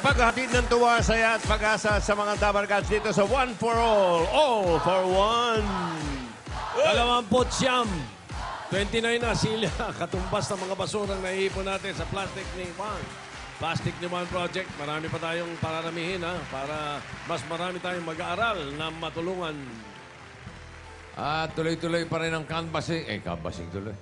Paghatid ng tuwa, saya at pag-asa sa mga Dabarkats dito sa One for All for One. 29 na sila katumbas ng mga basurang naiipon natin sa Plastic ni Juan. Plastic ni Juan Project, marami pa tayong pararamihin para mas marami tayong mag-aaral na matulungan. At tuloy-tuloy pa rin ang canvassing. Canvassing tuloy.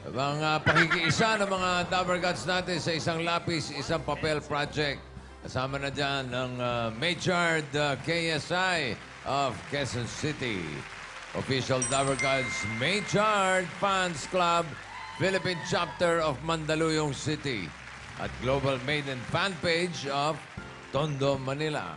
Mga pakikiisa ng mga Dabarkats natin sa isang lapis, isang papel project. Kasama na dyan ng Maychard KSI of Quezon City. Official Dabarkats Maychard Fans Club, Philippine Chapter of Mandaluyong City. At Global Maiden Fan Page of Tondo, Manila.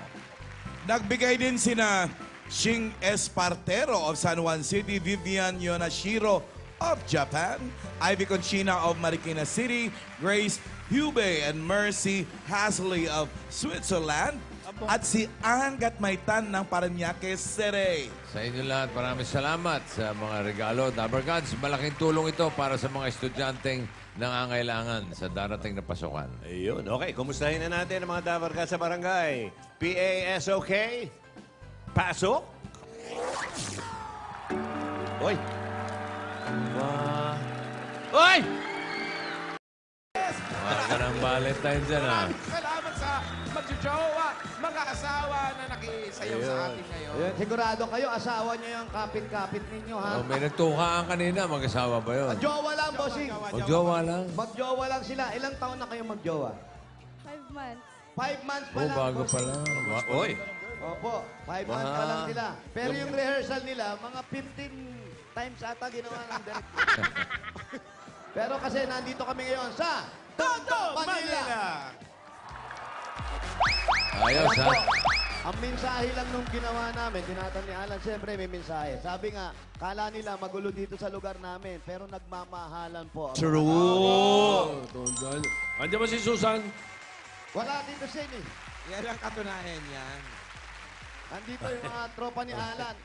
Nagbigay din sina Shing Espartero of San Juan City, Vivian Yonashiro of Japan, Ivy Conchina of Marikina City, Grace Hube and Mercy Hasley of Switzerland, at si Angat Maitan ng Parañaque City. Sa inyo lahat, maraming salamat sa mga regalo. Dabarkats, malaking tulong ito para sa mga estudyanteng nangangailangan sa darating na pasukan. Ayun. Okay, kumustahin na natin ang mga Dabarkats sa barangay. PASOK? Pasok? Oy! Oy! Mga ng Valentine dyan, Salamat sa magjojowa, mga asawa na nakisayaw sa atin ngayon. Ayan, sigurado kayo, asawa niyo yung kapit-kapit ninyo, ha? Oh, may nagtukaan kanina. Mag-asawa ba yun? Magjowa lang, bossing. Magjowa lang. Magjowa lang sila. Ilang taon na kayo magjowa? 5 months. 5 months pa Oh, lang. bago pa bossing. lang. Oy! Opo, 5 months pa lang sila. Pero yung rehearsal nila, mga 15 times ata ginawa ng director. Pero kasi nandito kami ngayon sa Tondo, Manila. Ayos, ha? Po, ang mensahe lang nung ginawa namin, tinatan ni Alan, siyempre may mensahe. Sabi nga, kala nila magulo dito sa lugar namin, pero nagmamahalan po. Oh, andiyan ba si Susan? Wala dito siya eh. Yan ang katunayan yan. Nandito yung mga tropa ni Alan.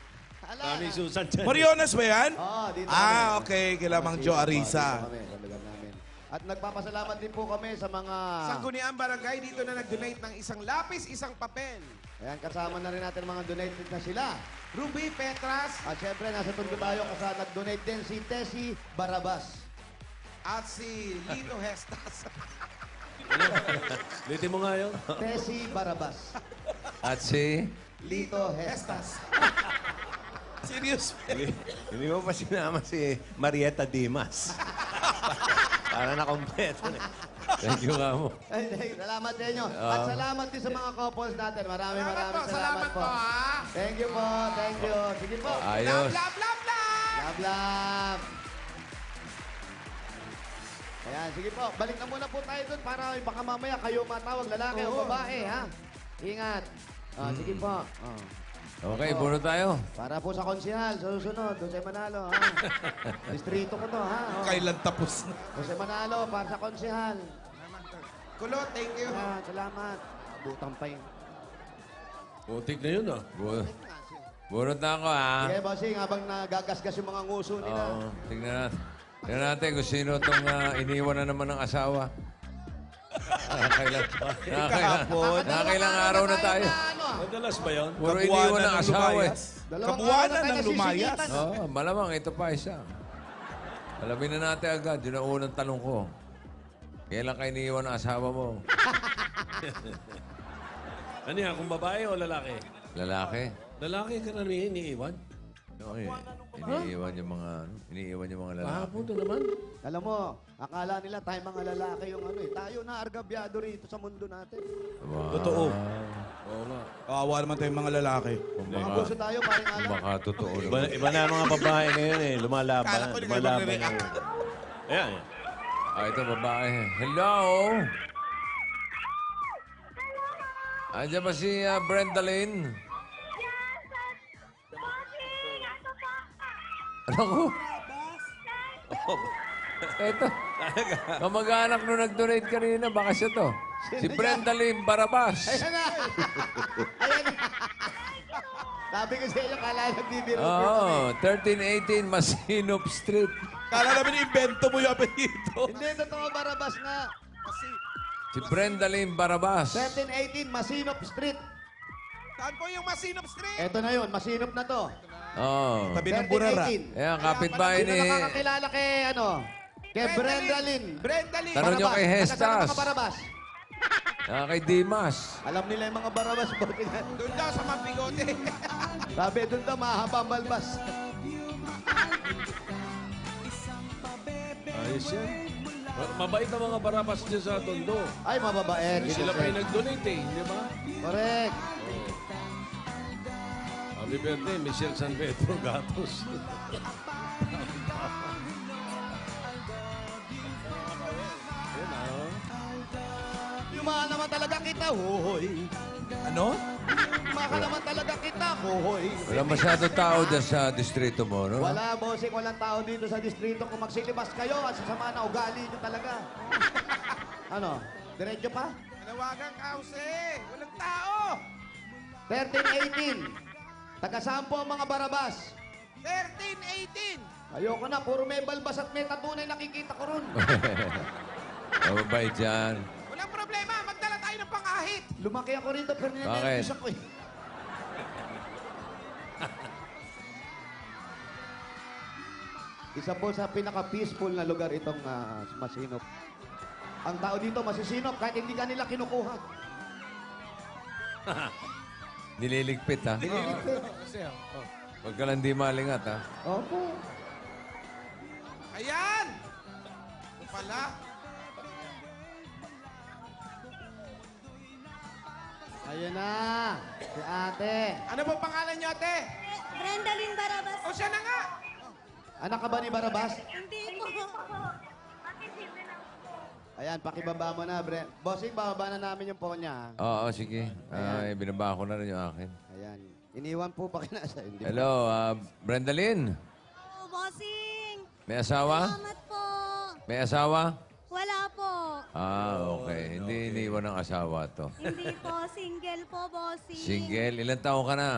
Alan. Kami Susan dyan. Mariones ba yan? Oo, dito Ah, kami. okay. Kila Mang Joe Arisa. Dito kami, sa lugar namin. At nagpapasalamat din po kami sa mga... Sangguniang Barangay dito na nag-donate ng isang lapis, isang papel. Ayan, kasama na rin natin mga donated na sila. Ruby Petras At syempre, nasa Tondo tayo kasi nag-donate din si Tessie Barabas. at si Lino Hestas. Litin mo nga yun. Tessie Barabas. At si... Lito Hestas. Serious? Hindi mo pa sinama si Marietta Dimas. Para na-kompleto. Thank you, Kamo. Ay, salamat sa inyo. At salamat din sa mga couples natin. Maraming salamat po. ha. Thank you po. Thank you. Sige po. Ayos. Love, love, love! Love, love. Ayan, sige po. Balik na muna po tayo dun para baka mamaya kayo matawag lalaki o babae, ha? Ingat. Sige po. Okay, puro tayo. Para po sa konsihal, susunod, Jose Manalo, ha? Distrito ko to, ha? Kailan tapos na? Jose Manalo, para sa konsihal. Kulot, thank you. Ayan, salamat. Butang pa yun. Putik na yun, Burot na ako, ha? Sige, bossing, habang nagagasgas yung mga nguso nila. Oo, tignan natin. Tignan natin kung sino itong iniwan na naman ng asawa. Nakakailang araw na tayo. Madalas ba yun? Puro iniwan ng asawa, eh. Kabuwanan ng lumayas. Oo, malamang ito pa isa. Alamin na natin agad. Yun ang unang tanong ko. Kailan ka iniwan ng asawa mo? Ano yan, kung babae o lalaki? Lalaki? Lalaki ka na iniiwan? Okay. Iniiwan yung mga lalaki. Kahapon to naman. Alam mo, akala nila tayo mga lalaki yung ano eh. Tayo na argabyado rito sa mundo natin. Wow. Totoo. Oo nga. Kawawa naman tayong mga lalaki. Mga gusto tayo, parang alam. Baka totoo Iba, naman. iba na ang mga babae ngayon eh. Lumalaban. Kala ko di kayo Lumalaban magre-react. ngayon. Ayan. Ito babae. Hello? Andiyan ba si Brenda Lynn? Ano ko? Ito. Kamag-anak nung nag-donate kanina, baka siya to. Si Brenda Lynn Barabas. Ayan na! Ayan na! Sabi ko sa inyo, kala nagbibiro. Oo, 1318 Masinop Street. Kala namin invento mo yung apelyido. Hindi, totoo, Barabas nga. Si Brendalyn Barabas. 1318 Masinop Street. Saan po yung Masinop Street? Eto na yun, Masinop na to. Oh. Tabi ng Burara. 1318. Ayan, kapitbahay Sino ni... nakakakilala kay ano? Kay Brenda Lynn. Brenda Lynn. Tanong nyo kay Taga saan ang Hestas. mga Barabas. Kay Dimas. Alam nila yung mga Barabas. Doon daw sa mabigote. Sabi doon daw, mahaba ang balbas. Ayos yan. Mabait ang mga Barabas dyan sa Tondo. Ay, mababait. Sila pa yung nag-donate eh, di ba? Correct. Happy birthday, Michelle San Pedro Gatos. Yumahan naman talaga kita, hoy. Ano? Yumahan naman talaga kita, hoy. Wala masyado tao dyan sa distrito mo, no? Wala, bossing. Walang tao dito sa distrito. Kung magsilibas kayo, ang sasama na ugali nyo talaga. Ano? Diretso pa? Manawagang kause. Walang tao. 1318. Taga saan po ang mga Barabas? 1318. Ayoko na, puro may balbas at may tatunay nakikita ko ron. Mababait dyan. Walang problema. Magdala tayo ng pangahit. Lumaki ako rito, pero Bakit? ninervous ako eh. Isa po sa pinaka-peaceful na lugar itong Masinop. Ang tao dito masisinop kahit hindi ka nila kinukuha. Nililigpit, ha? Huwag ka lang di malingat, ha? Opo. Ayan. Ito pala. Ayun na, si ate. Ano ba pangalan niyo, ate? Brenda Lynn Barabas. O siya na nga. Anak ka ba ni Barabas? Hindi po. Ayan, pakibaba mo na, Bossing, bababa na namin yung phone niya. Oo, sige. Ay, binaba ko na rin yung akin. Ayan. Iniwan po pa kinasa. Hindi Hello, Brendalyn. Oh, bossing. May asawa? Salamat po. May asawa? Wala po. Okay. Hindi iniwan ng asawa to. Hindi po. Single po, bossing. Single. Ilan taong ka na?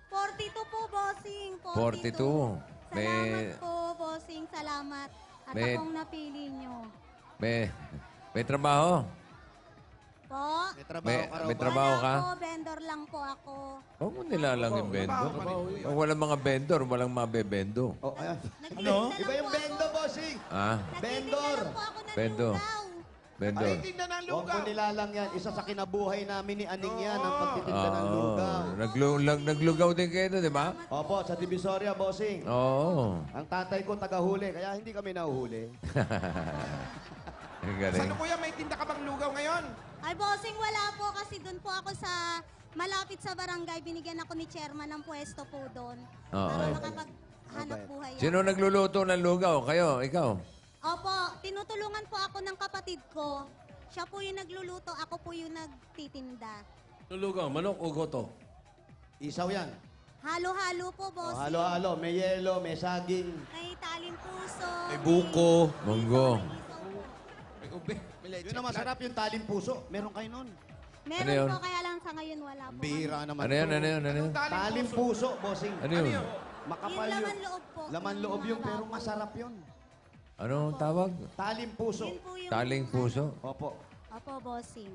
42 po, bossing. 42. Salamat po, bossing. Salamat. At May- akong napili nyo. May trabaho? Po? May trabaho ka raw May ba? trabaho Wala ka? po. Vendor lang po ako. Huwag mo nilalang yung vendor. Kung walang mga vendor, walang mabebendo. Oh, ayan. Nagtitinda Iba lang yung po bendo, Bossing. Ah? Nagtitinda Vendor. lang po ako ng Bendo. lugaw. Vendor. Ay, tinda ng Huwag lugaw. mo nilalang yan. Isa sa kinabuhay namin ni Aning yan, ang pagtitinda ng lugaw. Naglugaw din kayo doon, di ba? Opo, sa Divisoria, Bossing. Oo. Ang tatay ko tagahuli, kaya hindi kami nahuhuli. Ang Sa galing. ano, kuya, may tinda ka bang lugaw ngayon? Ay, bossing, wala po kasi doon po ako sa malapit sa barangay. Binigyan ako ni chairman ng pwesto po doon. Oo. Para makapaghanap buhay. Sino nagluluto ng lugaw? Kayo? Ikaw? Opo, tinutulungan po ako ng kapatid ko. Siya po yung nagluluto, ako po yung nagtitinda. Lulugaw, manok o goto? Isaw yan. Halo-halo po, Oh, bossing. halo-halo. May yelo, may saging. May taling puso. May buko. Munggo. May ube. May leche. Yun na masarap yung taling puso. Meron kayo nun. Meron Ano yun? po, kaya lang sa ngayon wala po. Bihira naman. Ano yun? to. Ano yun? Ano yun? Taling puso, Bossing. Ano yun? Makapal Yung yun. laman loob po. Laman loob Yung yung mga pero baboy. masarap yun. Anong tawag? Taling puso. Yun po yung... Taling puso? Opo. Opo, bossing.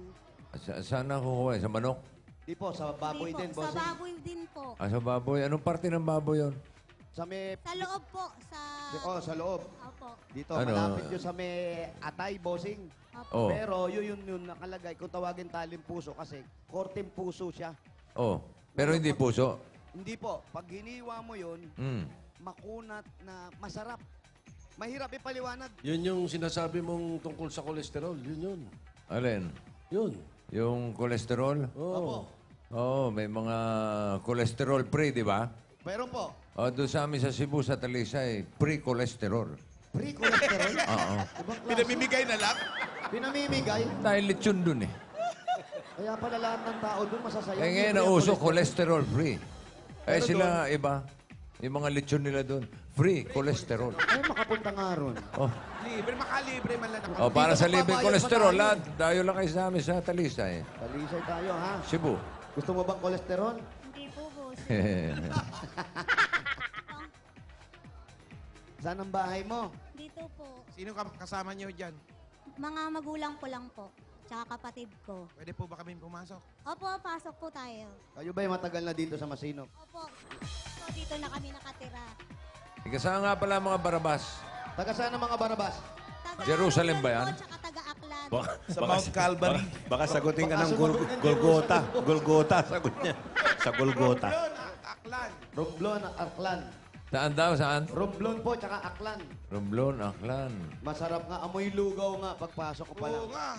Saan nakukuha? Sa manok? Di po, sa baboy Hindi din, po, sa Bossing. baboy din po. Sa baboy? Anong parte ng baboy yun? Sa may... Sa loob po, sa... Oh, sa loob. Opo. Dito, Ano? malapit yun sa may atay, Bossing. Opo. Oh. Pero yun nakalagay. Kung tawagin taling puso kasi korteng puso siya. Oh. Pero hindi puso. Hindi po. Pag hiniwa mo yun, Mm. makunat na masarap. Mahirap ipaliwanag. Yun yung sinasabi mong tungkol sa kolesterol. Yun yun. Alin? Yun. Yung kolesterol? Oo. Oo, may mga cholesterol free, di ba? Pero po, O, doon sa amin sa Cebu, sa Talisay, pre-cholesterol. free cholesterol. Oo. Ibang klase. Pinamimigay na lang. Pinamimigay. Dahil lechon dun eh. Kaya pala lahat ng tao doon masasaya. Kaya ngayon, Libre ang nauso cholesterol. cholesterol free. Eh sila, iba. Yung mga lechon nila doon, free cholesterol. Ay, makapunta nga ron. Oh, Libre, makalibre man lang. oh para Dito sa pa libre babayad cholesterol, pa tayo. lahat, dayo lang kayo sa amin sa Talisay. Talisay tayo, ha? Cebu. Gusto mo bang kolesterol? Hindi po, boss. Saan ang bahay mo? Dito po. Sino kasama niyo dyan? Mga magulang ko lang po. tsaka kapatid ko. Pwede po ba kami pumasok? Opo, pasok po tayo. Kayo ba'y matagal na dito sa Masinop? Opo. So, dito na kami nakatira. Ikasama nga pala mga Barabas. Taga saan ang mga Barabas? Taga Jerusalem ba yan? Aklan po, tsaka taga Aklan. Sa Mount Calvary. Baka sagutin ka Baka ng sumagot ng Golgota. Golgota, sagot niya. Sa Golgota. Yun, Aklan. Romblon, Aklan. Saan daw? Saan? Romblon po, tsaka Aklan. Romblon, Aklan. Masarap nga, amoy lugaw nga pagpasok ko pa lang. Oo nga.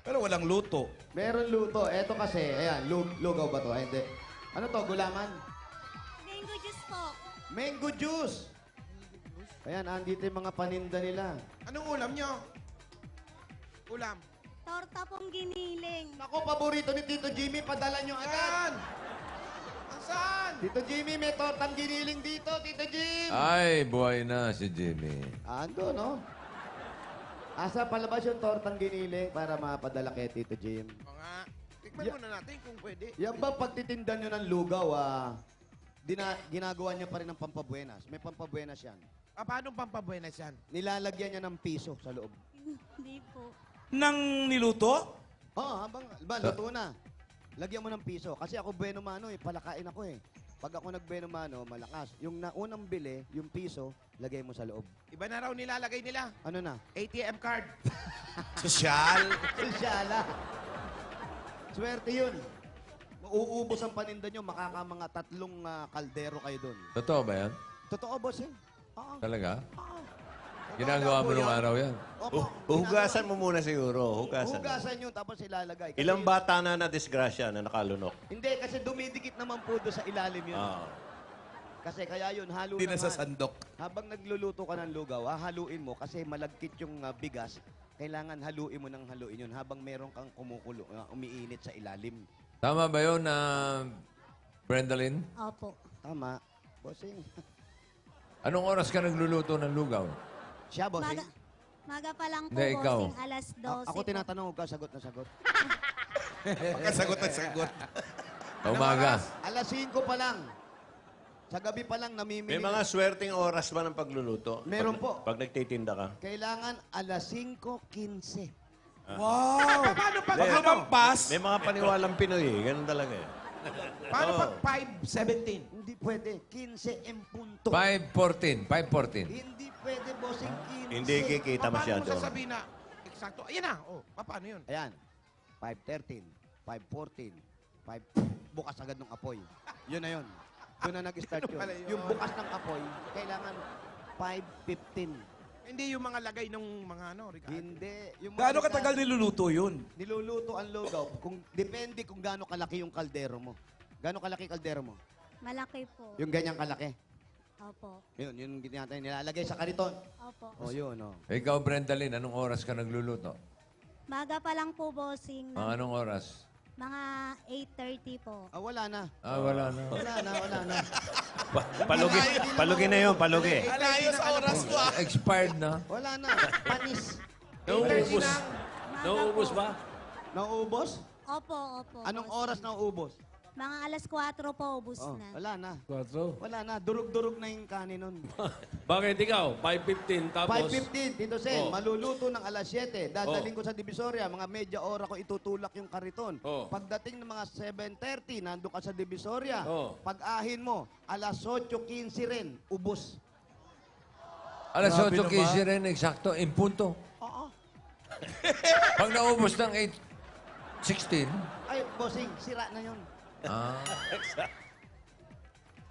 Pero walang luto. Meron luto. Eto kasi, ayan, lugaw ba to? Ay, hindi. Ano to, gulaman? Mango juice po. Mango juice! Ayan, andito yung mga paninda nila. Anong ulam nyo? Ulam. Torta pong giniling. Ako, paborito ni Tito Jimmy, padala nyo agad. Saan? Saan? Tito Jimmy, may tortang giniling dito, Tito Jim! Ay, buhay na si Jimmy. Ando, no? Asa palabas yung tortang giniling para mapadala kay Tito Jim? Mga, tikman muna natin kung pwede. Yan ba pagtitinda nyo ng lugaw, ginagawa niya pa rin ng pampabuenas? May pampabuenas yan. Paano pampabuenas yan? Nilalagyan niya ng piso sa loob. Hindi po. Nang niluto? Oo, habang, luto na. Lagyan mo ng piso. Kasi ako bueno mano, palakain ako eh. Pag ako nag-bueno mano, malakas. Yung naunang bili, yung piso, lagay mo sa loob. Iba na raw nilalagay nila. Ano na? ATM card. Sosyal. Sosyala. Swerte yun. Mauubos ang paninda nyo, mga 3 kaldero kayo doon. Totoo ba yan? Totoo, boss eh? Oo. Talaga? Ginagawa mo nung araw yan? Opo. Hugasan mo muna siguro. Hugasan. Hugasan yun, tapos ilalagay. Kasi Ilang bata na na-disgrasya na nakalunok? Hindi, kasi dumidikit naman po doon sa ilalim yun. Ah. Kasi kaya yun, halo Hindi na ng sa sandok. Habang nagluluto ka ng lugaw, haluin mo kasi malagkit yung bigas. Kailangan haluin mo ng haluin yun habang meron kang kumukulo, umiinit sa ilalim. Tama ba yun na Brendalyn? Opo. Tama. Bossing. Anong oras ka nagluluto ng lugaw? Siya, bossing. Maga pa lang po, Hindi, ikaw. bossing. Alas 12 Ako po. tinatanong, huwag ka sagot na sagot. Pagkasagot at sagot. Sa umaga? Alas 5 pa lang. Sa gabi pa lang namimili. May mga swerteng oras ba ng pagluluto? Meron Pag- po. Pag nagtitinda ka? Kailangan alas 5:15. Wow! Paano pag, Pag lumampas, May mga paniwalang Pinoy eh. Ganun talaga eh. paano pag 5:17? Hindi pwede. 15 en punto. 5:14. 5:14. Hindi pwede, bossing 15. Hindi kikita Paano mo masyado. sasabihin na, eksakto, ayan na, paano yun? Ayan. 5:13, 5:14, 5... Bukas agad ng apoy. Yun na yun. Doon na nag-start Ano yun. pala yun? Yung bukas ng apoy, kailangan 5:15. Hindi yung mga lagay ng mga Ricardo. Hindi. Yung mga gaano katagal niluluto yun? Niluluto ang lugaw. Depende kung gaano kalaki yung kaldero mo. Gaano kalaki kaldero mo? Malaki po. Yung ganyang kalaki. Opo. Yun, yun natin nilalagay sa kariton. Opo. O, yun, o. Ikaw, Brendalyn, anong oras ka nagluluto? Maga pa lang po, bossing. Mga anong oras? Mga 8:30 po. Ah, wala na. Wala na. Wala na. Palugi. Palugi na yun, palugi. Alayo sa oras ko ah. Expired na. Wala na. Panis. Nauubos. Maga Nauubos po. ba? Nauubos? Opo, opo. Anong bossing. oras nauubos? Mga alas 4 po, ubus Oh, na. wala na. 4. Wala na. Durug-durug na yung kanin nun. Bakit ikaw? 5:15 tapos... 5:15, Tito Sen, Oh. maluluto ng alas 7. Dadaling ko sa Divisoria, mga medya ora ko itutulak yung kariton. Oh. Pagdating ng mga 7:30, nandun ka sa Divisoria. Oh. Pag-ahin mo, alas 8:15 rin, ubos. Alas Grabe 8:15 rin, eksakto, in punto. Oo. Pag naubos ng 8:16, Ay, bossing, sira na yun. ah,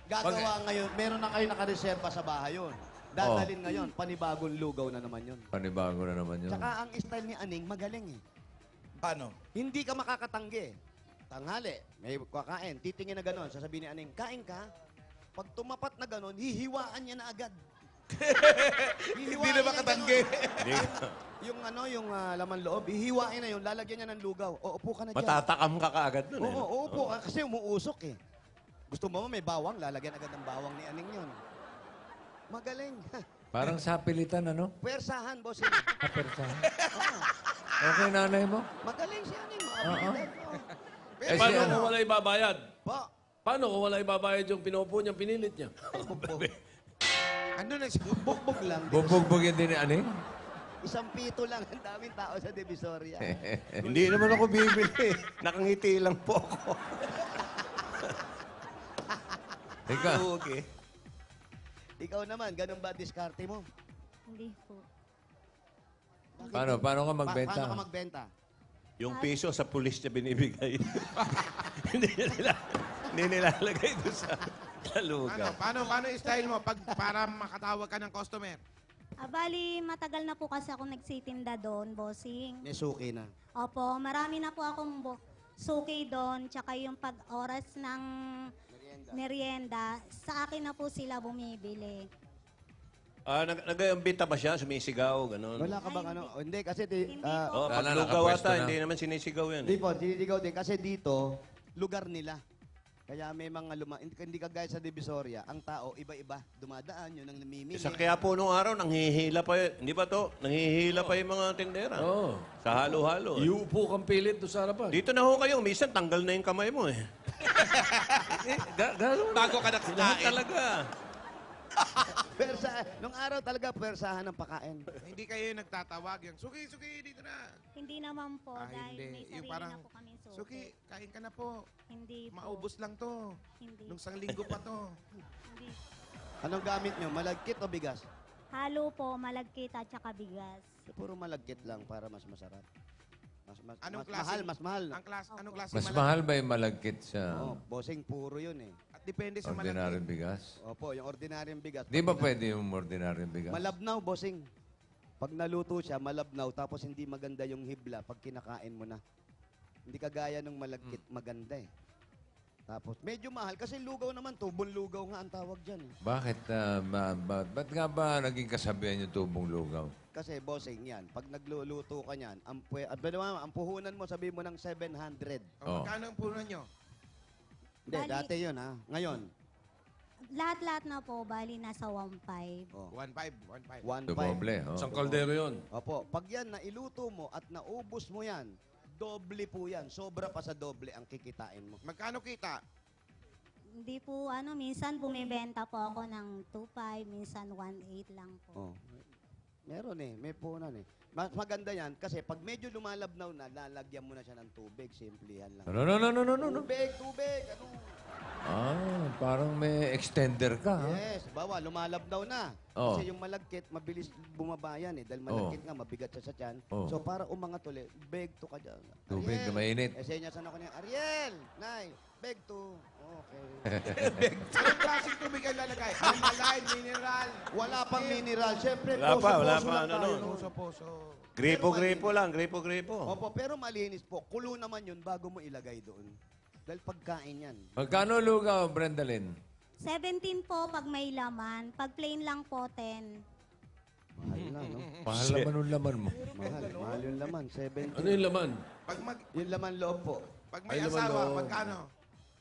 Gagawa ngayon, meron na kayo nakareserba sa bahay yun. Dadalhin ngayon, panibagong lugaw na naman yun. panibago na naman yun. Tsaka ang style ni Aning, magaling eh. Paano? Hindi ka makakatanggi. Tanghali, may kakain, titingin na gano'n, sasabihin ni Aning, kain ka? Pag tumapat na gano'n, hihiwaan niya na agad. Hindi na makatanggi. Yung laman loob, hihiwain na yun, lalagyan niya ng lugaw. O, upo ka na dyan. Matatakam ka kaagad nun eh. Oo, upo ka kasi umuusok eh. Gusto mo may bawang, lalagyan agad ng bawang ni Aning yun. Magaling. Parang sa pilitan, ano? Pwersahan, boss. eh. Kapersahan. Okay, nanay mo? Magaling si Aning, maabilidad. Eh, si Paano ano? kung wala ibabayad? Po, Paano kung wala ibabayad yung pinupo niya, pinilit niya? bugbog. Ano na siya? Bugbog lang. Bubugbugin din ni Aning? Isang pito lang ang daming tao sa Divisoria. Hindi naman ako bibili. Nakangiti lang po ako. Teka, Okay. Ikaw naman, ganun ba diskarte mo? Hindi po. paano ka magbenta? Paano ka magbenta? Yung piso sa pulis niya binibigay. hindi nilalagay doon sa lugaw. Paano yung style mo para makatawag ka ng customer? Bali, matagal na po kasi ako nagsitinda doon, bossing. May suki na. Opo, marami na po akong suki doon, tsaka yung pag-oras ng merienda, sa akin na po sila bumibili. Nag-ambita ba siya? Sumisigaw? Ganun? Wala ka bang ano? O, hindi, kasi Hindi po. Oh, pag Wala, lugaw nakapwesto ata, na. hindi naman sinisigaw yan. Hindi po, sinisigaw din. Kasi dito, lugar nila. Kaya may mga hindi kagaya sa Divisoria, ang tao, iba-iba. Dumadaan, yun ang namimili. Sa kaya po nung araw, nanghihila pa yun. Hindi ba to? Nanghihila pa yung mga tindera. Oo. Sa halo-halo. Iupo kang pilit doon sa harapan. Dito na ho kayo. Minsan, tanggal na yung kamay mo eh. Gano'n. Bago ka Lahat nakakain. talaga. Nung araw talaga, pwersahan ng pakain. Hindi kayo nagtatawag yung, Suki, dito na. Hindi naman po, dahil Hindi. may Yung sarili parang, na po kami suki. Suki, kain ka na po. Hindi po. Maubos lang to. Hindi. Nung isang linggo pa to. Hindi. Anong gamit nyo? Malagkit o bigas? Halo po, malagkit at saka bigas. Puro malagkit lang para mas masarap. Anong mas klase? mahal, mas mahal. Anong klase Mas malaki? mahal ba yung malagkit sa Oh, bossing, puro yun eh. At depende sa ordinaryong malaki. bigas? Opo, yung ordinaryong bigas. Di ba Pag pwede yung ordinaryong bigas? Malabnaw, bossing. Pag naluto siya, malabnaw, tapos hindi maganda yung hibla pag kinakain mo na. Hindi kagaya ng malagkit, maganda eh. Tapos, medyo mahal kasi lugaw naman, tubong lugaw nga ang tawag dyan eh. Bakit? Ba't nga ba naging kasabihan yung tubong lugaw? Kasi, bossing, yan, pag nagluluto ka niyan, ang puhunan mo, sabi mo ng 700. Oh. Magkano ang puno nyo? Hindi, Bali- dati yun ha. Ngayon, Lahat-lahat na po, bali nasa 1.5. oh, 1.5. 1.5. Doble, oh. Isang kaldero yun. Opo, pag yan nailuto mo at naubos mo yan, doble po yan. Sobra pa sa doble ang kikitain mo. Magkano kita? Hindi po, minsan bumibenta po ako ng 2.5, minsan 1.8 lang po. Oh. Meron eh, may punan eh. Mas maganda yan kasi pag medyo lumalabnaw na, lalagyan mo na siya ng tubig. Simplihan lang. No. Tubig, ano? Parang may extender ka, ha? Yes, bawa, lumalabnaw na. Oh. Kasi yung malagkit, mabilis bumaba yan eh. Dahil malagkit nga, mabigat siya sa tiyan. Oh. So para umangat ulit, beg to ka dyan. Tubig na mainit. Senyasan ako niya, Ariel! Nay, beg to. Okay. Anong klaseng tubig ang lalagay? Alkaline, mineral. Wala pang mineral. Siyempre, Wala pa, wala poso-poso pa, lang ano, tayo. no? Poso. Gripo-gripo lang, gripo-gripo. Opo, pero malinis po. Kulo naman yun bago mo ilagay doon. Dahil pagkain yan. Magkano lugaw, Brendalyn? 17 po pag may laman. Pag plain lang po, 10. Mahal na, no? Mahal naman yung laman mo. Mahal yung laman. 70. Ano yung laman? Yung laman loob po. Pag may Ay, naman, asawa, no. magkano?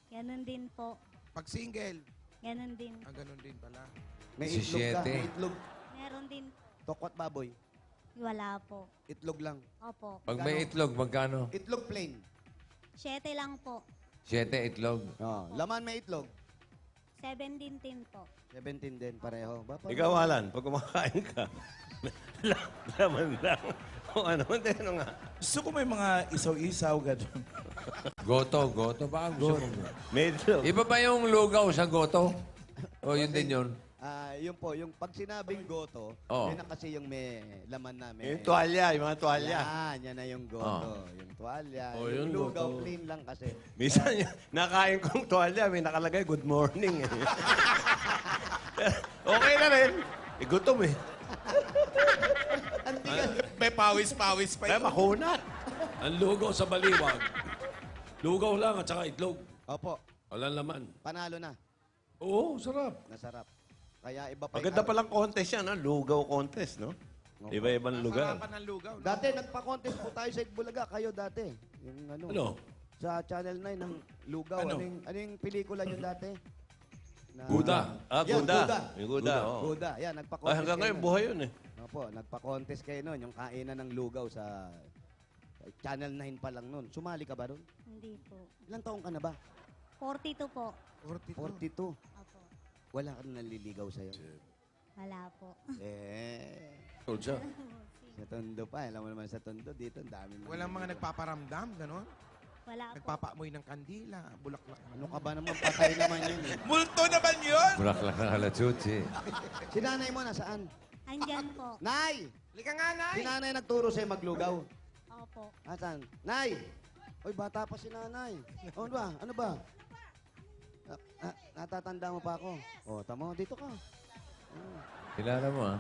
Ganon din po. Pag single, Ganon din. ganun din pala. May itlog ka. 17. May itlog. Meron din. Tokwat baboy. Wala po. Itlog lang. Opo. Pag may itlog, magkano? Itlog plain. 7 lang po. 7 itlog. Oh, laman may itlog. 17 din po. 17 din pareho. Ba, pareho. Ikaw, Alan, pag kumakain ka, laman lang. O ano, hindi, ano nga. Gusto ko may mga isaw-isaw, gano'n. Goto. Baka gusto mo. Medyo. Iba ba yung lugaw sa goto? O yun din yun? Yun po, yung pag sinabing goto, Oh. yun na kasi yung may laman namin. Yung tuwalya, yung mga tuwalya. Yan na yung goto. Yung tuwalya. Oh, yung yun, lugaw, goto. plain lang kasi. Minsan, nakain kong tuwalya, may nakalagay, good morning. Eh. Okay na rin. Gutom eh. May pawis-pawis pa Kaya makunat. Ang lugaw sa baliwag. Lugaw lang at saka itlog. Opo, Walang laman. panalo na. Oo, sarap. Nasarap. Kaya iba pa Maganda palang contest yan, ha? Lugaw contest, no? Iba-ibang lugar. Sarapan ng lugaw. No? Dati, nagpa-contest po tayo sa Itbulaga. Kayo dati. Yung ano? Ano? Sa Channel 9 ng Lugaw. Ano? Ano yung pelikula nyo dati? Na- Guda. Yan, Guda. Guda. Yung Guda, oo. Guda. Yan, Ay, nagpa-contest hanggang kayo ngayon, nun. buhay yun eh. Opo, nagpa-contest kayo nun. Yung kainan ng Lugaw sa Channel 9 pa lang nun. Sumali ka ba nun? Hindi po. Ilang taong ka na ba? 42 po. 42. Opo. Wala ka na naliligaw sa'yo. Wala po. Eh. Told siya. Sa Tondo pa. Alam mo naman sa Tondo, dito ang dami. Walang mga nagpaparamdam, gano'n? Wala po. Nagpapaamoy ng kandila, bulaklak. Ano ka ba naman? Patay naman yun eh. Multo naman yun! Bulaklak ng halachuchi. Si nanay mo nasaan? Andyan po. Nay! Lika nga, Nay! Si nanay nagturo sa'yo maglugaw. Opo. Asan? Nay! Uy, bata pa si nanay. Ano ba? Ano ba? Natatanda mo pa ako. O, tamo, dito ka. Kilala mo, ha?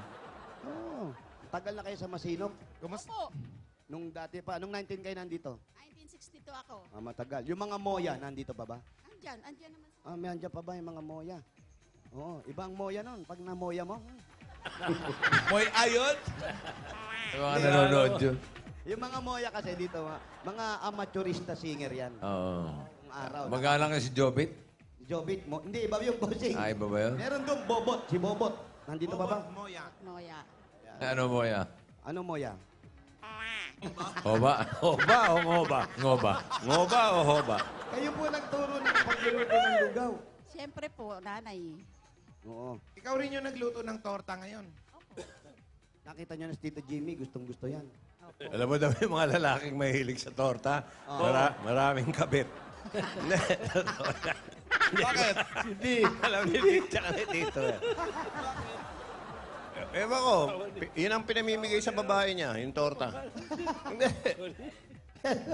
Oo. Tagal na kayo sa Masinop. Kumusta? Opo. Nung dati pa, nung 19 kayo nandito. 1962 ako. Matagal. Yung mga moya, nandito pa ba? Andyan naman. May andyan pa ba yung mga moya? Oo, ibang moya nun. Pag na-moya mo, Moy Ayot! Yung mga nanonood yun. yung mga moya kasi dito, mga amateurista singer yan. Oo. Ang araw. Magalang na si Jobit. Jobit mo. Hindi, iba yung bossing. Ay, iba ba yun? Meron doon, Bobot. Si Bobot. Nandito pa ba? Moya. Noya. Ano mo ya? Ano moya? Hoba? Hoba o ngoba? Ngoba. Ngoba o hoba? Kayo po nagturo ng pagluluto ng lugaw. Siyempre po, nanay. Oo. Ikaw rin yung nagluto ng torta ngayon. Nakita niyo na si Tito Jimmy, gustong-gusto yan. Alam mo daw yung mga lalaking mahilig sa torta, maraming kabit. Hindi, totoo yan. Bakit? Hindi. Alam ni Dick tsaka ni Tito. Ewan ko, yun ang pinamimigay sa babae niya, yung torta. Hindi.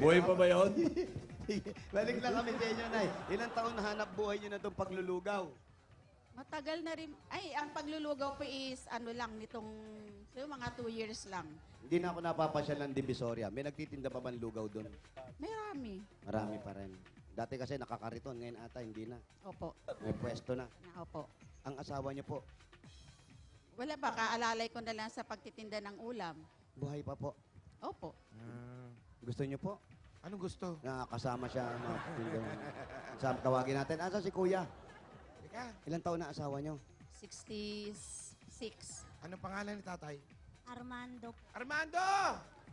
Buhay pa ba yun? Balik lang kami sa inyo, Nay. Ilang taon na hanap buhay niyo na itong paglulugaw? Matagal na rin. Ay, ang paglulugaw po is ano lang, nitong mga 2 years lang. Hindi na ako napapasyal ng Divisoria. May nagtitinda pa ba ng lugaw doon? Marami. Marami pa rin. Dati kasi nakakariton, ngayon ata hindi na. Opo. May pwesto na. Opo. Ang asawa niyo po, Wala ba? Kaalalay ko na lang sa pagtitinda ng ulam. buhay pa po. Opo. Gusto niyo po? Ano gusto? Nakakasama siya. Tawagin natin. Asa si Kuya? Lika. Ilang taon na asawa niyo? 66. Ano pangalan ni tatay? Armando. Armando!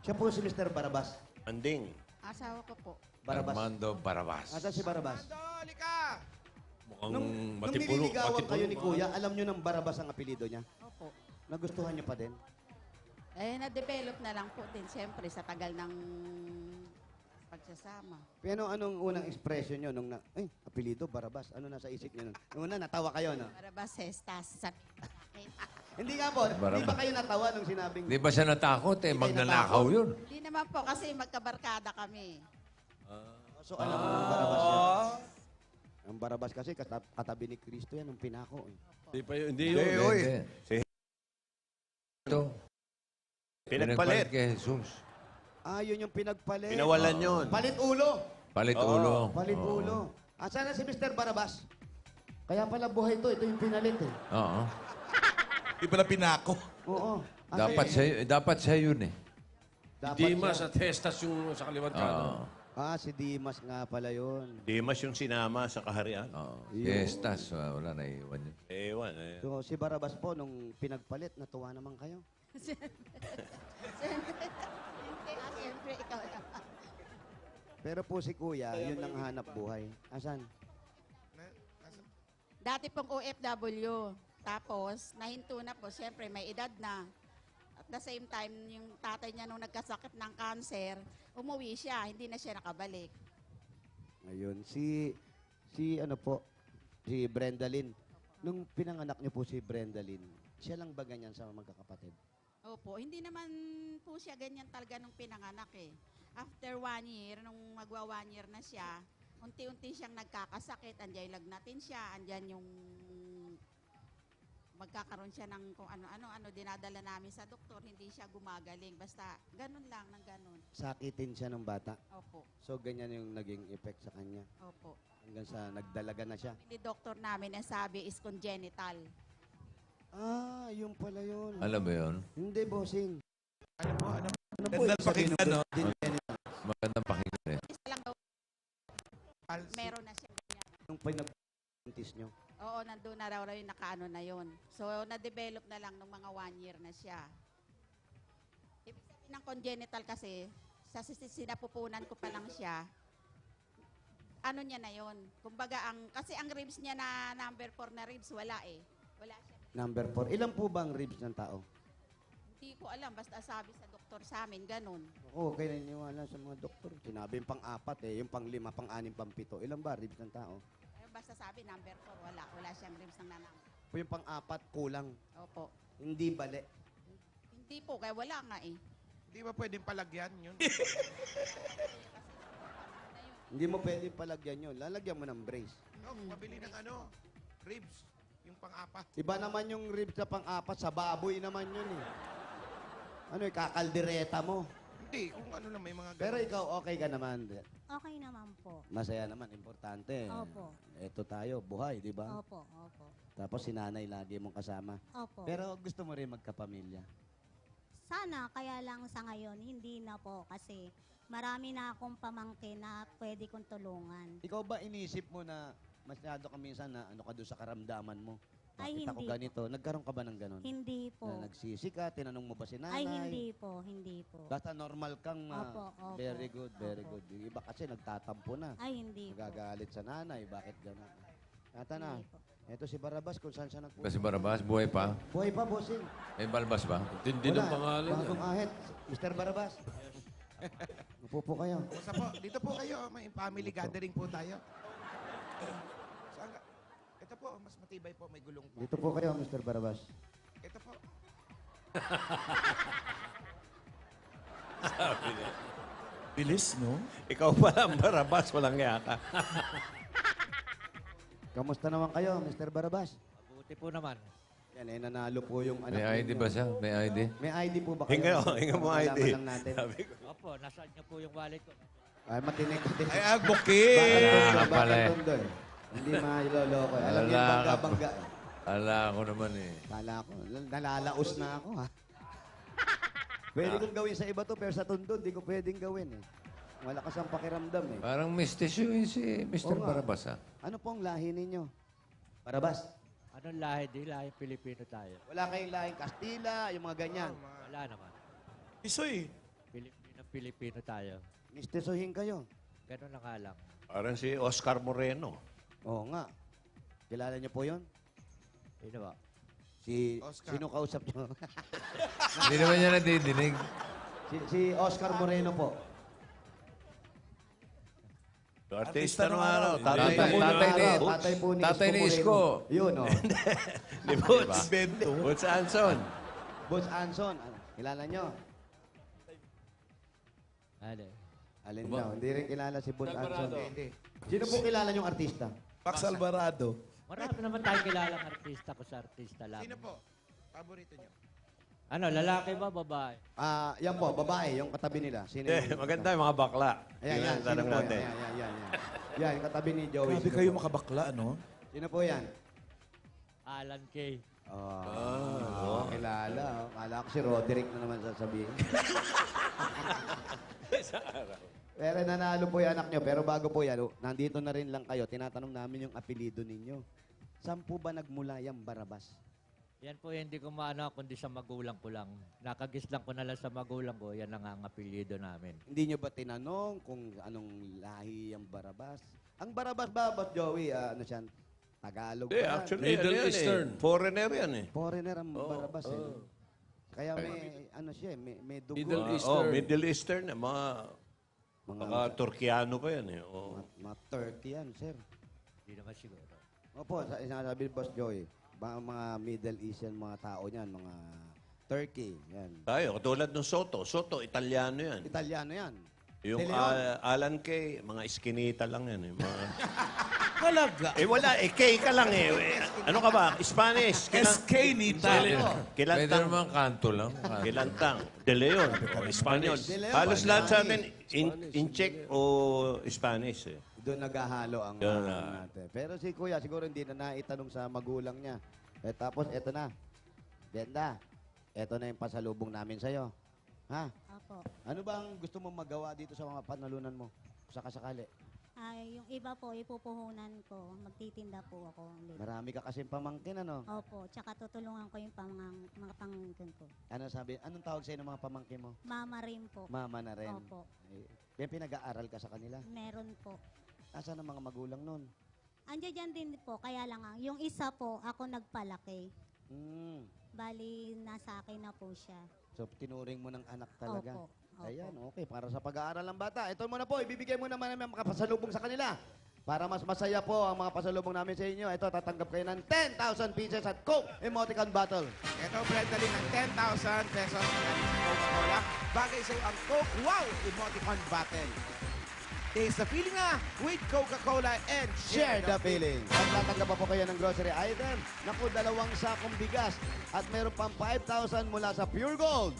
Siya po si Mr. Barabas. Anding. Asawa ko po. Barabas. Armando Barabas. Asa si Barabas? Armando, lika! Mukhang Nung nililigawan kayo ni Kuya, alam niyo ng Barabas ang apelido niya? Opo. Nagustuhan niyo pa din? Na-develop na lang po din, siyempre, sa tagal ng pagsasama. Pero anong unang expression niyo nung apelido, Barabas? Ano nasa isip niyo nun? Nung una, natawa kayo, no? Para ba, sestas sa akin? Hindi nga po. Di ba kayo natawa nung sinabing... Di ba siya natakot eh? Hindi kayo Magnanakaw natakot? yun. Hindi naman po kasi magkabarkada kami. So alam mo ng Barabas yan? Ang Barabas kasi katabi ni Kristo yan, nung pinako. Eh. Hindi pa yun. Hindi Hindi, yun. oy. Hindi. Si Ito. Pinagpalit. kay Jesus. Yun yung pinagpalit. Pinawalan yun. Palit ulo. Palit ulo. Palit Oo. ulo. Asan na si Mr. Barabas? Kaya pala buhay to. Ito yung pinalit eh. Oo. Di pala pinako. Oo. Dapat siya yun eh. Dapat Dimas siya. at Hestas yung sa kaliwat kanan. Si Dimas nga pala yun. Dimas yung sinama sa kaharian. Oo. Fiestas. Wala na iwan yun. Ewan. Eh. So si Barabas po, nung pinagpalit, natuwa naman kayo. Siyempre, ikaw naman. Pero po si Kuya, yun ang hanap buhay. Asan? Dati pong OFW. Tapos, nahinto na po. Siyempre, may edad na. At the same time, yung tatay niya nung nagkasakit ng cancer, umuwi siya. Hindi na siya nakabalik. Ayun. Si Brenda Lynn. Nung pinanganak niyo po si Brenda Lynn, siya lang ba ganyan sa magkakapatid? Opo, hindi naman po siya ganyan talaga nung pinanganak eh. After 1 year, nung magwa 1 year na siya, unti-unti siyang nagkakasakit. Andiyan lagnatin siya, andyan yung magkakaroon siya ng kung ano-ano, dinadala namin sa doktor, hindi siya gumagaling. Basta ganun lang, ng ganun. Sakitin siya ng bata. Opo, So, ganyan yung naging effect sa kanya. opo. Hanggang sa nagdalaga na siya. Ni doktor namin ang sabi is congenital. Yun pala yun. Alam mo yun? Hindi, bossing. Ano po? Ano? Ano po Ganda ibig sabihin pakinggan, no? ng congenital? Magandang pakinggan eh. Isa lang daw, Palsy. meron na siya. ganyan. Nung pinag-buntis nyo. Oo, nandun na raw yung nakaano na yon. So, na-develop na lang nung mga 1 year na siya. Ibig sabihin ng congenital kasi, sa sinapupunan ko pa lang siya, ano niya na yon. Kumbaga, kasi ang ribs niya na number 4 na ribs, wala eh. Wala siya. Number 4. Ilan po bang ribs ng tao? Hindi ko alam, basta sabi sa doktor. doktor sa amin, ganun. Oo, kayo naniniwala sa mga doktor. Sinabi yung pang-4 eh, yung pang-5, pang-6, pang-7. Ilan ba ribs ng tao? Eh, basta sabi, number 4, wala siyang ribs ng nanang. O yung pang-4, kulang. Opo. Hindi bali. Hindi po, kaya wala nga eh. Hindi ba pwedeng palagyan yun? Hindi mo pwedeng palagyan yun. Lalagyan mo ng brace. No, mabili ng ribs. Yung pang-4. Iba naman yung ribs na pang-4, sa baboy naman yun eh. Ano eh, kakaldereta mo. Hindi, kung ano lang may mga Pero ikaw, okay ka naman. Okay naman po. Masaya naman, importante. Opo. Ito tayo, buhay, di ba? Opo, opo. Tapos si nanay lagi mong kasama. Opo. Pero gusto mo rin magkapamilya. Sana, kaya lang sa ngayon, hindi na po kasi marami na akong pamangkin na pwede kong tulungan. Ikaw ba inisip mo na masyado ka minsan na ano ka doon sa karamdaman mo? Ay, Bakit ako hindi ganito? Nagkaroon ka ba ng ganon? Hindi po. Na nagsisi ka, tinanong mo ba si nanay? Ay, hindi po, hindi po. Basta normal kang Opo, opo. very good, very Opo. good. Yung iba kasi nagtatampo na. Ay, hindi po. Nagagalit sa nanay, bakit gano'n? Tata na, Hindi po. ito si Barabas kung saan siya nagpunta. Kasi Barabas, buhay pa. Buhay pa, bossing. May balbas ba? Tindi ng pangalan yan. Bagong ahit. Mr. Barabas. Upo po kayo. Basta po, dito po kayo. May family gathering po tayo. Saan ka? Ito po, mas matibay po. May gulong po. Dito po kayo, Mr. Barabas. Ito po. Bilis, no? Ikaw pala ang Barabas, walang yaka. Kamusta naman kayo, Mr. Barabas? Mabuti po naman. Yan, eh, nanalo po yung anak May ID ninyo. ba siya? May ID? May ID po ba kayo? Hinga, hinga mo Malaman ID. lang natin. Sabi ko. Opo, nasaan niyo po yung wallet ko? Ay, matinig. Ay, advocate! Kaya pala eh. Bakit Hindi mailoloko. Alam niyo, Wala ka bangga-bangga. Ala ko naman eh. Kala ko, nalalaos na ako, ha? Pwede kong gawin sa iba to, pero sa Tondo, di ko pwedeng gawin, eh. Malakas ang pakiramdam, eh. Parang mistisyo yun si Mr. Oo nga. Barabas, ha? Ano pong lahi ninyo? Barabas, Anong lahi? Di lahi Pilipino tayo. wala kayong lahing Kastila, yung mga ganyan. Wala naman. Isoy. Pilipino tayo. Mistisohin kayo. Ganun na nga lang. Parang si Oscar Moreno. Oo nga. Kilala niyo po yun? Sino ba? Oscar. Sino kausap niyo? Hindi naman niya nadidinig. si Oscar Moreno po. Artista nung araw. araw. Tatay Tatay po Tatay ni- tatay po ni Tatay ni Isko Isko. Moreno. Yun, oh. Ni Boots. Bento. Boots Anson. Boots Anson. Kilala niyo? Ano? Alin daw? Hindi rin kilala si Boots Anson. Hindi. Sino po kilala niyong artista? Max Alvarado. Marami naman tayong kilalang artista ko sa artista lang. Sino po? Paborito niyo? Ano, lalaki ba, babae? Yan po, babae, yung katabi nila. Sino Eh, yung- maganda yung mga bakla. Ayan, Yun yan. ang Sino tanong po yan? natin. Yan. Yan, yung katabi ni Joey. Grabe Sino kayo po? makabakla, no? Sino po yan? Alan Kay. Kilala. Oh. Kala ko si Roderick na naman sasabihin. Pero nanalo po yung anak nyo. Pero bago po yan, nandito na rin lang kayo. Tinatanong namin yung apelido ninyo. Saan po ba nagmula yung Barabas? Yan po yung hindi ko maano kundi sa magulang ko lang. Nakagis lang ko na lang sa magulang ko. Yan ang apelyido namin. Hindi nyo ba tinanong kung anong lahi yung Barabas? Ang Barabas ba, Boss Joey, ano siya? Tagalog ba Hindi, yan? actually, Middle ano yan Eastern. Eh. Foreigner yan eh. Foreigner ang Barabas. Eh. Kaya may, ano siya, may dugo. Middle Oh, Eastern. Middle Eastern. Mga baka Turkiano pa yan eh. Oh. Mga Turkey yan, sir. Hindi naman siguro. Opo, sinasabi ni Boss Joey, mga Middle Eastern mga tao niyan, mga Turkey, yan. Tayo, katulad ng Soto. Soto, Italiano yan. Italiano yan. Yung De Leon. Alan Kay, mga iskinita lang yan eh. Mga... Talaga. eh wala, eh Kay ka lang eh. Ano ka ba? Spanish. SK Nita. Pwede Kilantang. naman kanto lang. Kilantang. De Leon. O Espanyol. De Leon. Halos lahat sa atin, in Czech o Spanish eh. Doon naghahalo ang Doon ano natin. Pero si Kuya, siguro hindi na naitanong sa magulang niya. Tapos, eto na. Brenda, eto na yung pasalubong namin sa'yo. Ha? Opo. Ano bang gusto mong magawa dito sa mga panalunan mo? Sakasakali. Ay, yung iba po, ipupuhunan ko. Magtitinda po ako. Ulit. Marami ka kasing pamangkin, ano? Opo, tsaka tutulungan ko yung mga pamangkin ko. Ano sabi? Anong tawag sa'yo ng mga pamangkin mo? Mama rin po. Mama na rin. Opo. May pinag-aaral ka sa kanila? Meron po. Nasaan ang mga magulang nun? Andiyan dyan din po, kaya lang yung isa po, ako nagpalaki. Hmm. Bali, nasa akin na po siya. So, tinuring mo ng anak talaga. Opo. Opo. Ayan, okay. Para sa pag-aaral ng bata. Ito muna po, ibibigay mo naman namin mga pasalubong sa kanila. Para mas masaya po ang mga pasalubong namin sa inyo. Ito, tatanggap kayo ng 10,000 pieces at Coke Emoticon Bottle. Ito, Brendalyn, ang 10,000 pesos galing sa Coca-Cola. Bagay sa'yo ang Coke Wow Emoticon Bottle. Taste the feeling with Coca-Cola and Share the feeling. At tatanggap pa po kayo ng grocery item. Naku, 2 sakong bigas. At meron pang 5,000 mula sa Pure Gold.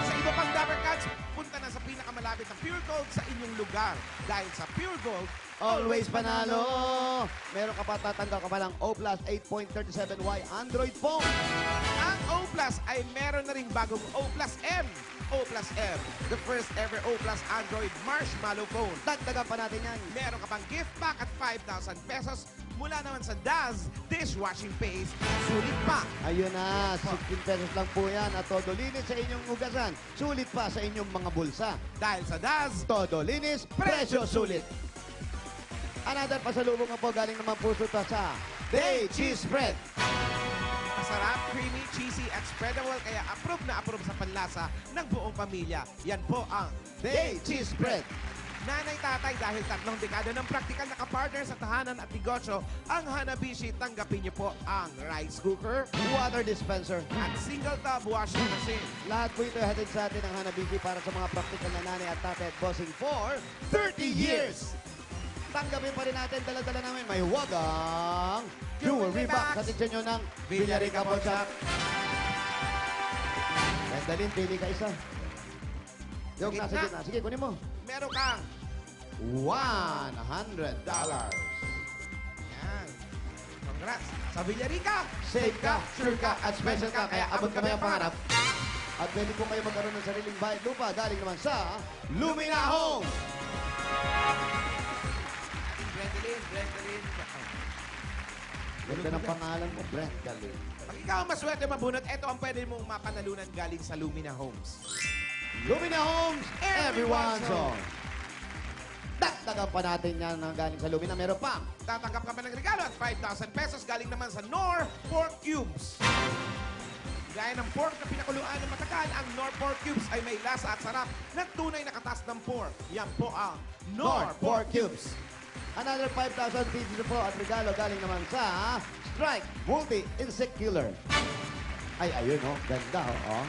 Sa iba pang Dapper Cats, punta na sa pinakamalapit na Pure Gold sa inyong lugar. Dahil sa Pure Gold, Always panalo! Meron ka pa, tatanggap ka pa ng O Plus 8.37Y Android phone. ang O Plus ay meron na ring bagong O Plus M. O Plus M, the first ever O Plus Android Marshmallow phone. Dagdagan pa natin yan. Meron ka pang gift pack at 5,000 pesos mula naman sa Daz Dishwashing Paste. Sulit pa! Ayun na, 16 pesos lang po yan. At todo linis sa inyong hugasan. Sulit pa sa inyong mga bulsa. Dahil sa Daz, Todo linis, presyo sulit. Another pasalubong nga po galing naman po sa Day Cheese Spread. masarap, creamy, cheesy at spreadable kaya approve sa panlasa ng buong pamilya. Yan po ang Day Cheese Spread. Nanay Tatay, dahil 3 dekada ng praktikal na kapartner sa tahanan at negosyo, ang Hanabishi, tanggapin niyo po ang rice cooker Water dispenser. at single tub washing machine. Lahat po ito hatid sa atin ng Hanabishi para sa mga praktikal na nanay at tatay at bossing for 30 years. Tanggapin pa rin natin, dala-dala namin may wagang jewelry box. Hatid sa inyo ng Villarica Bonsac. Gandalin, pili ka isa. Yung Gitna. nasa gitna. Sige, kunin mo. Meron kang $100. yan. Congrats. Sa Villarica, Safe ka, sure ka, at special ka, kaya abot kami ang pangarap. At pwede po kayo magkaroon ng sariling bahay at lupa galing naman sa Lumina Home. Brendalyn. Ganda ng pangalan mo, Brent Galin. Pag ikaw ang maswerte mabunot, ito ang pwede mong mapanalunan galing sa Lumina Homes. Lumina Homes, everyone's Everyone's home. Dagdagan pa natin yan na galing sa Lumina. Meron pa. Tatanggap ka pa ng regalo at 5,000 pesos galing naman sa Nor Pork Cubes. Gaya ng pork na pinakuluan ng matagal, ang Nor Pork Cubes ay may lasa at sarap na tunay na katas ng pork. Yan po ang Nor Pork Cubes. Another 5,000 pieces po at regalo galing naman sa Strike Multi-Insect Killer. Ay, ayun oh. Ganda oh.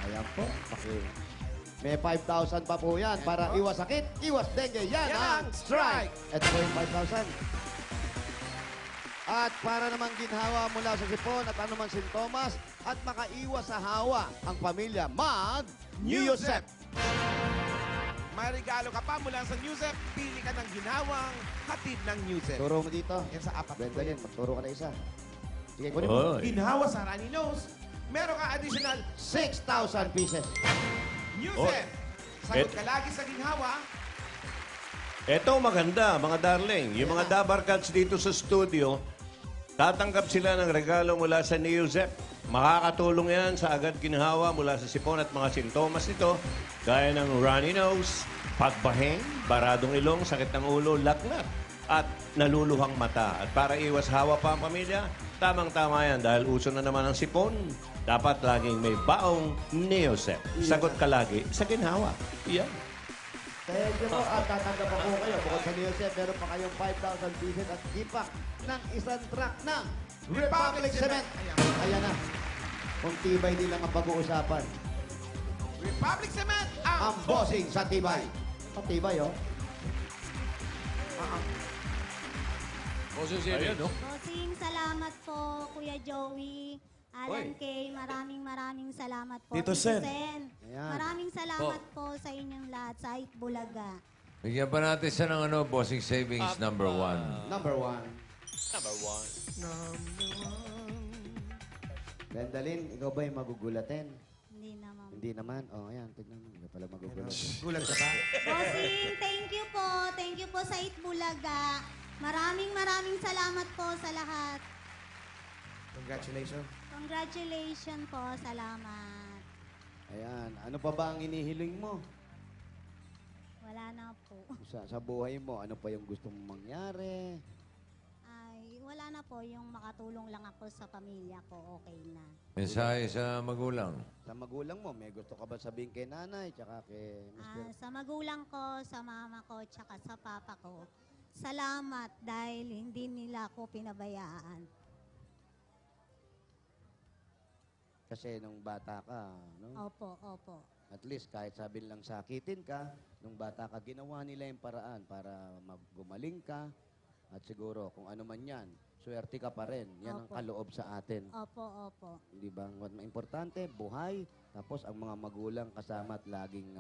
Ayan po. May 5,000 pa po yan para iwas sakit, iwas dengue. Yan ang Strike. Ito po yung 5,000. At para naman ginhawa mula sa sipon at anumang sintomas at makaiwas sa hawa ang pamilya, mag-Newsep. May regalo ka pa mula sa Newsep. Pili ka ng ginawang hatid ng Newsep. Turo mo dito. Yan sa apat. Brendalyn, magturo ka na isa. Sige, kunin mo. Oy. Ginhawa sa runny nose. Meron ka additional 6,000 pieces. Newsep. Sagot ka lagi sa ginhawa. Eto maganda, mga darling. Yung mga Dabar Cats dito sa studio, tatanggap sila ng regalo mula sa Neozep. Makakatulong yan sa agad ginhawa mula sa sipon at mga sintomas nito, gaya ng runny nose, pagbahing, baradong ilong, sakit ng ulo, lagnat, at naluluhang mata. At para iwas hawa pa ang pamilya, tamang-tama yan dahil uso na naman ang sipon. Dapat laging may baong Neozep. Sagot ka lagi sa ginhawa. Yan. Thank you po. At tatanggap pa po kayo. Bukod sa Newsep, meron pa kayong 5,000 pieces at gipak ng isang truck ng Republic Cement. Ayan na. Kung tibay din lang ang pag-uusapan. Republic Cement Ang bossing sa tibay. Ang tibay, oh. Bossing City. Bossing, salamat po, Kuya Joey. Alan Oy. Kay, maraming salamat po. Tito Sen. Ayan. Maraming salamat po sa inyong lahat sa Itbulaga. Bigyan pa natin siya ng bossing savings number 1. Number 1. Number 1. Brendalyn, ikaw ba yung magugulatin? Hindi naman. Hindi naman. Oh, ayan. Tignan mo. Ikaw pala magugulatin. Gulat ka ba? Bossing, thank you po. Thank you po sa Itbulaga. Maraming salamat po sa lahat. Congratulations. Congratulations po. Salamat. Ayan. Ano pa ba ang inihiling mo? Wala na po. Sa buhay mo, ano pa yung gusto mong mangyari? Ay, wala na po. Yung makatulong lang ako sa pamilya ko, okay na. Mensahe sa magulang. Sa magulang mo, may gusto ka ba sabihin kay nanay, tsaka kay Mr. Sa magulang ko, sa mama ko, tsaka sa papa ko, salamat dahil hindi nila ako pinabayaan. Kasi nung bata ka, no? Opo, opo. At least kahit sabi lang sakitin ka, nung bata ka, ginawa nila yung paraan para gumaling ka. At siguro, kung ano man yan, swerte ka pa rin. Yan ang Opo. kaloob sa atin. Opo, opo. Di ba? Ang importante, buhay. Tapos ang mga magulang kasama at laging,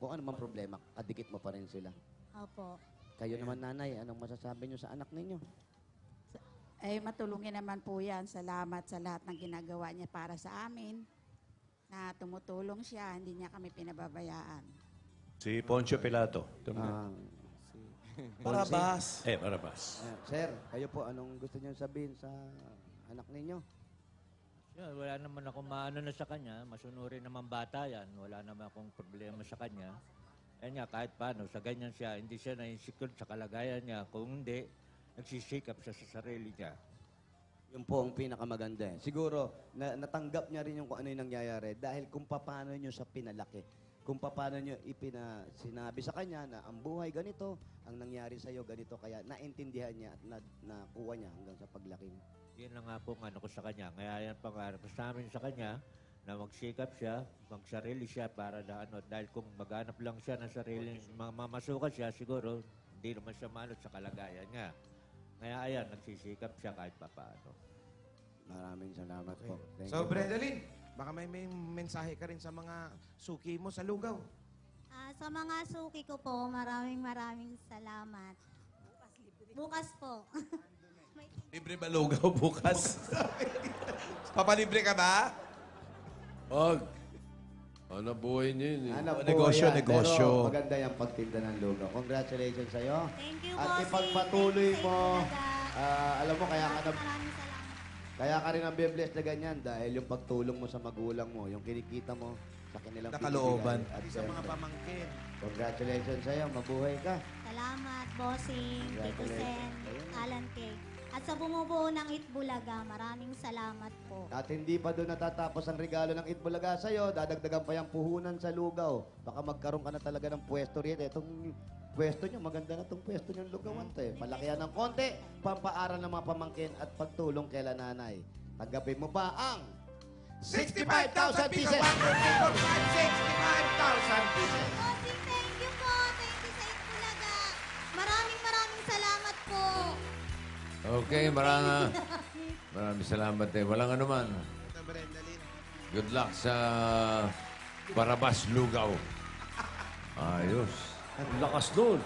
kung ano man problema, kadikit mo pa rin sila. Opo. Kayo naman, nanay, anong masasabi nyo sa anak ninyo? Ay, matulungin naman po yan. Salamat sa lahat ng ginagawa niya para sa amin. Na tumutulong siya, hindi niya kami pinababayaan. Si Poncio Pilato. Ah, Barabas. Barabas. sir, kayo po, anong gusto nyo sabihin sa anak ninyo? Yeah, wala naman ako maano na sa kanya. Masunurin naman bata yan. Wala naman akong problema sa kanya. Yan nga, kahit paano, sa ganyan siya, hindi siya na-insecure sa kalagayan niya. Kung hindi, nagsisikap siya sa sarili niya. Yun po ang pinakamaganda. Siguro, natanggap niya rin yung kung ano yung nangyayari dahil kung paano nyo sa pinalaki. Kung paano nyo sinabi sa kanya na ang buhay ganito, ang nangyari sa'yo ganito. Kaya naintindihan niya at nakuha niya hanggang sa paglaki niya. Yan na nga po ang ano ko sa kanya. Kaya yan pangarap ko sa amin sa kanya na magsikap siya, magsarili siya para na ano. Dahil kung maghanap lang siya ng sarili, mamasukan siya, siguro hindi naman siya manot sa kalagayan niya. Kaya ayan, nagsisikap siya kahit pa paano. Maraming salamat po. Thank So, you po. Brenda Lynn, baka may mensahe ka rin sa mga suki mo sa lugaw. Sa mga suki ko po, maraming salamat. Bukas po. Libre ba lugaw bukas? Papalibre ka ba? Wag. Ano buhay niya yun eh. Anak po, Negosyo, yan. negosyo. Pero maganda yung pagtinda ng lugaw. Congratulations sa'yo. Thank you, At bossing. ipagpatuloy Thank you, mo. talaga. Alam mo, kaya ka Maraming salamat. Kaya ka rin ang blessed na ganyan dahil yung pagtulong mo sa magulang mo, yung kinikita mo sa kanilang Nakalooban. pinibigay. At Sa mga syempre, pamangkin. congratulations sa'yo. Mabuhay ka. Salamat, bossing, Tito Sen, Alan K. At sa bumubuo ng Itbulaga, maraming salamat po. At hindi pa doon natatapos ang regalo ng Itbulaga sa'yo, dadagdagan pa yung puhunan sa lugaw. Baka magkaroon ka na talaga ng pwesto rin. Itong pwesto nyo, maganda na itong pwesto nyo ng lugawan to eh. Palakihan ng konti, pampaaral ng mga pamangkin at pagtulong kay nanay. Tanggapin mo pa ang 65,000 pieces! 65,000 pieces! Bossing, thank you po. Thank you sa Itbulaga. Maraming salamat po. Okay, maraming salamat eh. Walang anuman. Ito, Brenda Lynn. Good luck sa Barabas Lugaw. Ayos. Ang lakas nun.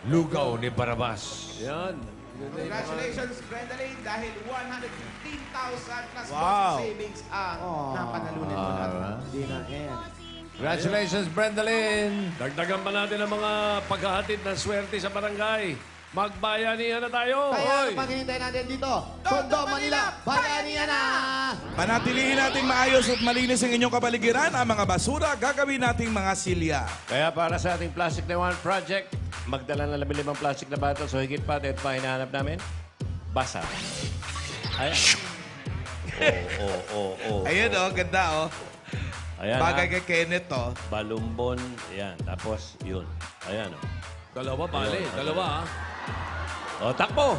Lugaw ni Barabas. Yan. Congratulations, Brenda Lynn, dahil 115,000 plus Wow. bossing savings ang napanalunan mo natin. Hindi na yan. Bossing, Congratulations, Brenda Lynn. Dagdagan pa natin ang mga paghahatid ng swerte sa barangay. Magbayanihan na tayo. Kaya Hoy! ang paghihintay natin dito, Tondo, Manila, bayanihan na! Panatilihin nating maayos at malinis ang inyong kapaligiran. Ang mga basura, gagawin nating mga silya. Kaya para sa ating Plastic na One project, magdala ng 15 plastic na bottle. So higit pa, ito pa hinahanap namin. Basa. Ay. Ayan oh, ganda oh. Ayan, Bagay ha? kay Kenneth oh. Balumbon. Ayan. Tapos, yun. Ayan, oh. Dalawa, bale. Dalawa, ha? O, takbo!